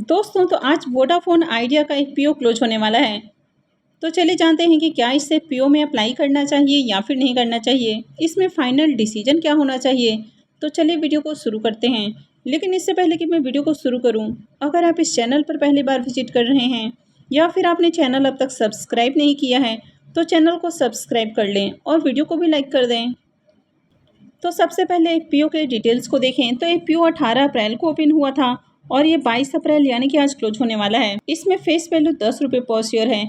दोस्तों तो आज वोडाफोन आइडिया का एक पीओ क्लोज होने वाला है। तो चलिए जानते हैं कि क्या इससे पीओ में अप्लाई करना चाहिए या फिर नहीं करना चाहिए, इसमें फाइनल डिसीजन क्या होना चाहिए। तो चलिए वीडियो को शुरू करते हैं। लेकिन इससे पहले कि मैं वीडियो को शुरू करूं, अगर आप इस चैनल पर पहली बार विजिट कर रहे हैं या फिर आपने चैनल अब तक सब्सक्राइब नहीं किया है तो चैनल को सब्सक्राइब कर लें और वीडियो को भी लाइक कर दें। तो सबसे पहले पीओ के डिटेल्स को देखें तो ये पीओ 18 अप्रैल को ओपन हुआ था और ये 22 अप्रैल यानी कि आज क्लोज होने वाला है। इसमें फेस वैल्यू 10 रुपये पर शेयर है।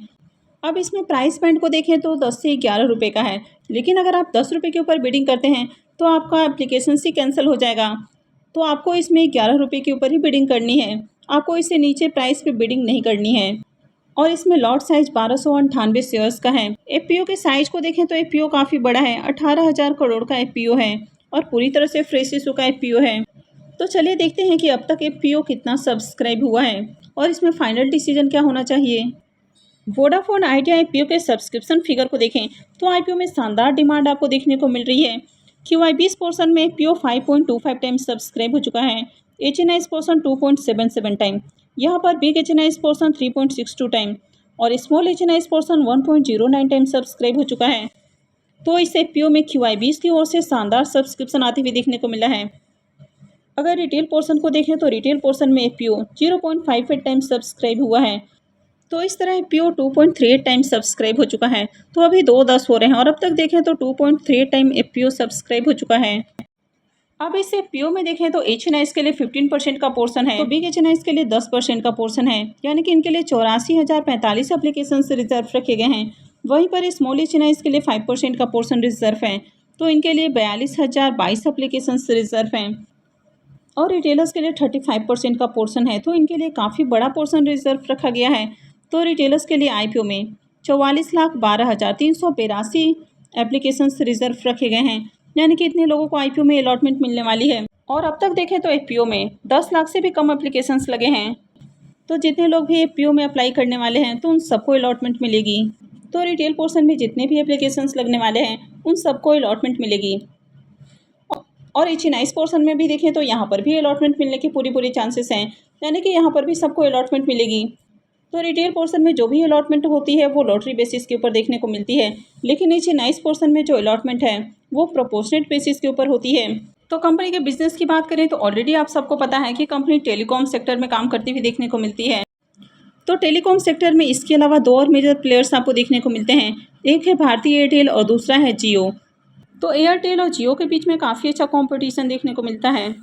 अब इसमें प्राइस बैंड को देखें तो 10 से 11 रुपये का है, लेकिन अगर आप 10 रुपये के ऊपर बिडिंग करते हैं तो आपका एप्लीकेशन से कैंसिल हो जाएगा। तो आपको इसमें 11 रुपये के ऊपर ही बिडिंग करनी है, आपको इससे नीचे प्राइस पे बिडिंग नहीं करनी है। और इसमें लॉट साइज 1298 शेयर्स का है। एफपीओ के साइज को देखें तो एफपीओ काफ़ी बड़ा है, 18,000 करोड़ का एफपीओ है और पूरी तरह से फ्रेश इशू का एफपीओ है। तो चलिए देखते हैं कि अब तक एफपीओ कितना सब्सक्राइब हुआ है और इसमें फाइनल डिसीजन क्या होना चाहिए। वोडाफोन आइडिया आईपीओ के सब्सक्रिप्शन फिगर को देखें तो आईपीओ में शानदार डिमांड आपको देखने को मिल रही है। QI20 पोर्शन में एफपीओ 5.25 टाइम सब्सक्राइब हो चुका है, HNI पोर्शन 2.77 टाइम, यहाँ पर बिग HNI पोर्शन 3.62 टाइम और small HNI portion 1.09 time subscribe हो चुका है। तो इस एफपीओ में QI20 की ओर से शानदार सब्सक्रिप्शन आते हुए देखने को मिला है। अगर रिटेल पोर्शन को देखें तो रिटेल पोर्शन में एफपीओ 0.58 टाइम सब्सक्राइब हुआ है। तो इस तरह एफपीओ 2.38 टाइम सब्सक्राइब हो चुका है। तो अभी 2-10 हो रहे हैं और अब तक देखें तो 2.38 टाइम एफपीओ सब्सक्राइब हो चुका है। अब इस एफपीओ में देखें तो HNI के लिए 15% का पोर्शन है, तो बिग HNI के लिए 10% का पोर्शन है, यानी कि इनके लिए 84,045 एप्लीकेशन रिजर्व रखे गए हैं। वहीं पर स्मॉल HNI के लिए 5% का पोर्शन रिजर्व है, तो इनके लिए 42,022 एप्लीकेशन रिजर्व हैं। और रिटेलर्स के लिए 35% का पोर्शन है, तो इनके लिए काफ़ी बड़ा पोर्शन रिजर्व रखा गया है। तो रिटेलर्स के लिए आईपीओ में 44,12,382 एप्लीकेशन रिजर्व रखे गए हैं, यानी कि इतने लोगों को आईपीओ में अलॉटमेंट मिलने वाली है। और अब तक देखें तो एफपीओ में 10 लाख से भी कम एप्लीकेशंस लगे हैं। तो जितने लोग भी एफपीओ में अप्लाई करने वाले हैं तो उन सबको अलॉटमेंट मिलेगी। तो रिटेल पोर्शन में जितने भी एप्लीकेशंस लगने वाले हैं उन सबको अलॉटमेंट मिलेगी। और HNI पोर्शन में भी देखें तो यहाँ पर भी अलॉटमेंट मिलने के पूरी चांसेस हैं, यानी कि यहाँ पर भी सबको अलॉटमेंट मिलेगी। तो रिटेल पोर्शन में जो भी अलॉटमेंट होती है वो लॉटरी बेसिस के ऊपर देखने को मिलती है, लेकिन HNI पोर्शन में जो अलॉटमेंट है वो प्रोपोर्शनेट बेसिस के ऊपर होती है। तो कंपनी के बिजनेस की बात करें तो ऑलरेडी आप सबको पता है कि कंपनी टेलीकॉम सेक्टर में काम करती हुई देखने को मिलती है। तो टेलीकॉम सेक्टर में इसके अलावा 2 और मेजर प्लेयर्स आपको देखने को मिलते हैं, एक है भारती एयरटेल और दूसरा है जियो। तो एयरटेल और जियो के बीच में काफ़ी अच्छा कंपटीशन देखने को मिलता है,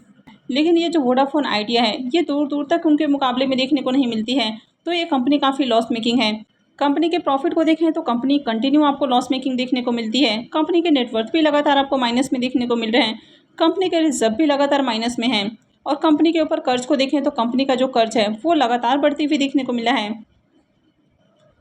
लेकिन ये जो वोडाफोन आइडिया है ये दूर दूर तक उनके मुकाबले में देखने को नहीं मिलती है। तो ये कंपनी काफ़ी लॉस मेकिंग है। कंपनी के प्रॉफिट को देखें तो कंपनी कंटिन्यू आपको लॉस मेकिंग देखने को मिलती है। कंपनी के नेटवर्थ भी लगातार आपको माइनस में देखने को मिल रहे हैं, कंपनी के रिजर्व भी लगातार माइनस में है। और कंपनी के ऊपर कर्ज को देखें तो कंपनी का जो कर्ज है वो लगातार बढ़ती हुई देखने को मिला है।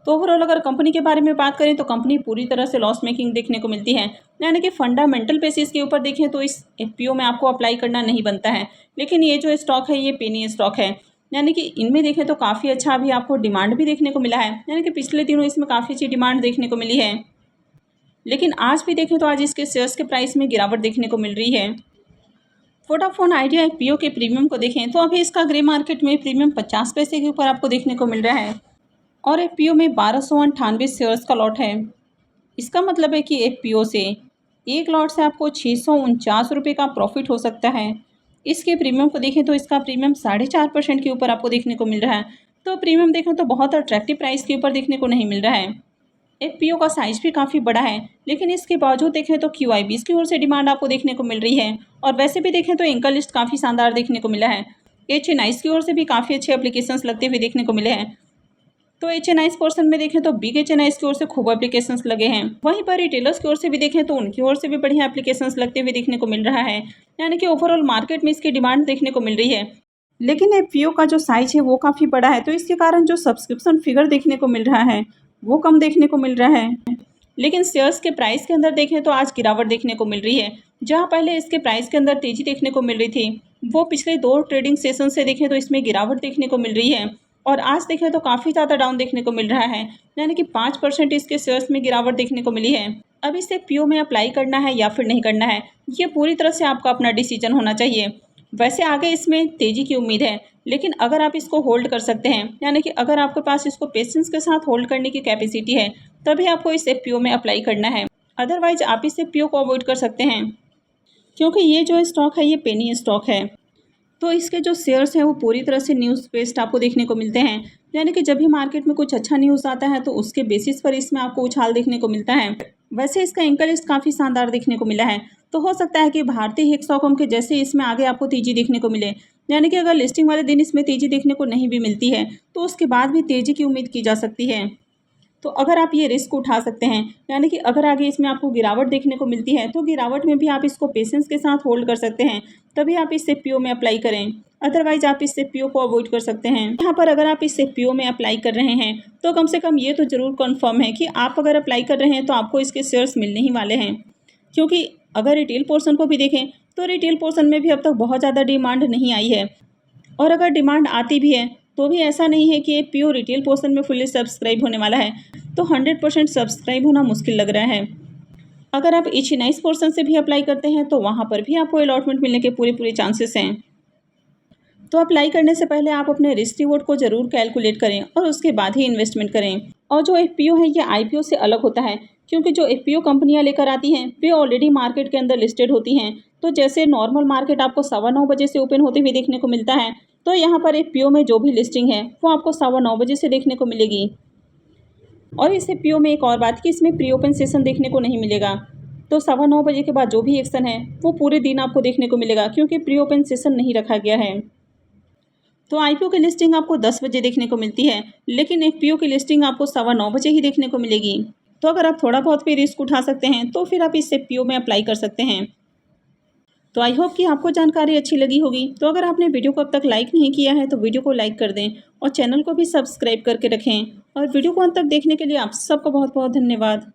तो ओवरऑल अगर कंपनी के बारे में बात करें तो कंपनी पूरी तरह से लॉस मेकिंग देखने को मिलती है, यानी कि फंडामेंटल बेसिस के ऊपर देखें तो इस एफपीओ में आपको अप्लाई करना नहीं बनता है। लेकिन ये जो स्टॉक है ये पेनी स्टॉक है, यानी कि इनमें देखें तो काफ़ी अच्छा अभी आपको डिमांड भी देखने को मिला है, यानी कि पिछले दिनों इसमें काफ़ी अच्छी डिमांड देखने को मिली है। लेकिन आज भी देखें तो आज इसके शेयर्स के प्राइस में गिरावट देखने को मिल रही है। वोडाफोन आइडिया एफपीओ के प्रीमियम को देखें तो अभी इसका ग्रे मार्केट में प्रीमियम 50 पैसे के ऊपर आपको देखने को मिल रहा है और एफपीओ में 1298 शेयर्स का लॉट है। इसका मतलब है कि एफपीओ से एक लॉट से आपको 649 रुपये का प्रॉफिट हो सकता है। इसके प्रीमियम को देखें तो इसका प्रीमियम 4.5% के ऊपर आपको देखने को मिल रहा है। तो प्रीमियम देखें तो बहुत अट्रैक्टिव प्राइस के ऊपर देखने को नहीं मिल रहा है। एफपीओ का साइज भी काफ़ी बड़ा है, लेकिन इसके बावजूद देखें तो QI20 की ओर से डिमांड आपको देखने को मिल रही है। और वैसे भी देखें तो एंकर लिस्ट काफ़ी शानदार देखने को मिला है। HNI की ओर से भी काफ़ी अच्छे एप्लीकेशंस लगते हुए देखने को मिले हैं। तो HNI पोर्शन में देखें तो बिग HNI की ओर से खूब एप्लीकेशंस लगे हैं, वहीं पर रिटेलर्स की ओर से भी देखें तो उनकी ओर से भी बढ़िया एप्लीकेशंस लगते हुए देखने को मिल रहा है, यानी कि ओवरऑल मार्केट में इसकी डिमांड देखने को मिल रही है। लेकिन एफपीओ का जो साइज है वो काफ़ी बड़ा है, तो इसके कारण जो सब्सक्रिप्शन फिगर देखने को मिल रहा है वो कम देखने को मिल रहा है। लेकिन शेयर्स के प्राइस के अंदर देखें तो आज गिरावट देखने को मिल रही है। जहाँ पहले इसके प्राइस के अंदर तेजी देखने को मिल रही थी वो पिछले 2 ट्रेडिंग सेशन से देखें तो इसमें गिरावट देखने को मिल रही है और आज देखें तो काफ़ी ज़्यादा डाउन देखने को मिल रहा है, यानी कि 5% इसके शेयर्स में गिरावट देखने को मिली है। अब इसे पीओ में अप्लाई करना है या फिर नहीं करना है ये पूरी तरह से आपका अपना डिसीजन होना चाहिए। वैसे आगे इसमें तेज़ी की उम्मीद है, लेकिन अगर आप इसको होल्ड कर सकते हैं, यानी कि अगर आपके पास इसको पेशेंस के साथ होल्ड करने की कैपेसिटी है, तभी आपको इस एफपीओ में अप्लाई करना है। अदरवाइज आप इस एफपीओ को अवॉइड कर सकते हैं, क्योंकि ये जो स्टॉक है ये पेनी स्टॉक है। तो इसके जो शेयर्स हैं वो पूरी तरह से न्यूज़ बेस्ड आपको देखने को मिलते हैं, यानी कि जब भी मार्केट में कुछ अच्छा न्यूज़ आता है तो उसके बेसिस पर इसमें आपको उछाल देखने को मिलता है। वैसे इसका एंकर लिस्ट काफ़ी शानदार देखने को मिला है, तो हो सकता है कि भारतीय हेक्सॉकम के जैसे इसमें आगे आपको तेज़ी देखने को मिले, यानी कि अगर लिस्टिंग वाले दिन इसमें तेज़ी देखने को नहीं भी मिलती है तो उसके बाद भी तेज़ी की उम्मीद की जा सकती है। तो अगर आप ये रिस्क उठा सकते हैं, यानी कि अगर आगे इसमें आपको गिरावट देखने को मिलती है तो गिरावट में भी आप इसको पेशेंस के साथ होल्ड कर सकते हैं, तभी आप इस एफपीओ में अप्लाई करें। अदरवाइज आप इस एफपीओ को अवॉइड कर सकते हैं। यहाँ पर अगर आप इस एफपीओ में अप्लाई कर रहे हैं तो कम से कम ये तो ज़रूर कन्फर्म है कि आप अगर अप्लाई कर रहे हैं तो आपको इसके शेयर्स मिलने ही वाले हैं, क्योंकि अगर रिटेल पोर्शन को भी देखें तो रिटेल पोर्शन में भी अब तक बहुत ज़्यादा डिमांड नहीं आई है, और अगर डिमांड आती भी है तो भी ऐसा नहीं है कि ये प्योर रिटेल पोर्शन में फुल्ली सब्सक्राइब होने वाला है, तो 100% सब्सक्राइब होना मुश्किल लग रहा है। अगर आप एच नाइस पोर्शन से भी अप्लाई करते हैं तो वहाँ पर भी आपको अलॉटमेंट मिलने के पूरे पूरे चांसेस हैं। तो अप्लाई करने से पहले आप अपने रिस्क रिवॉर्ड को ज़रूर कैलकुलेट करें और उसके बाद ही इन्वेस्टमेंट करें। और जो एफपीओ है ये आईपीओ से अलग होता है, क्योंकि जो एफपीओ कंपनियां लेकर आती हैं वे ऑलरेडी मार्केट के अंदर लिस्टेड होती हैं। तो जैसे नॉर्मल मार्केट आपको 9:15 बजे से ओपन होते हुए देखने को मिलता है, तो यहाँ पर एफपीओ में जो भी लिस्टिंग है वो आपको 9:15 बजे से देखने को मिलेगी। और इस एफपीओ में एक और बात कि इसमें प्री ओपन सेशन देखने को नहीं मिलेगा, तो 9:15 बजे के बाद जो भी एक्शन है वो पूरे दिन आपको देखने को मिलेगा, क्योंकि प्री ओपन सेशन नहीं रखा गया है। तो आईपीओ की लिस्टिंग आपको 10 बजे देखने को मिलती है, लेकिन एफपीओ की लिस्टिंग आपको 9:15 बजे ही देखने को मिलेगी। तो अगर आप थोड़ा बहुत भी रिस्क उठा सकते हैं तो फिर आप इस एफपीओ में अप्लाई कर सकते हैं। तो आई होप कि आपको जानकारी अच्छी लगी होगी। तो अगर आपने वीडियो को अब तक लाइक नहीं किया है तो वीडियो को लाइक कर दें और चैनल को भी सब्सक्राइब करके रखें। और वीडियो को अंत तक देखने के लिए आप सबका बहुत बहुत धन्यवाद।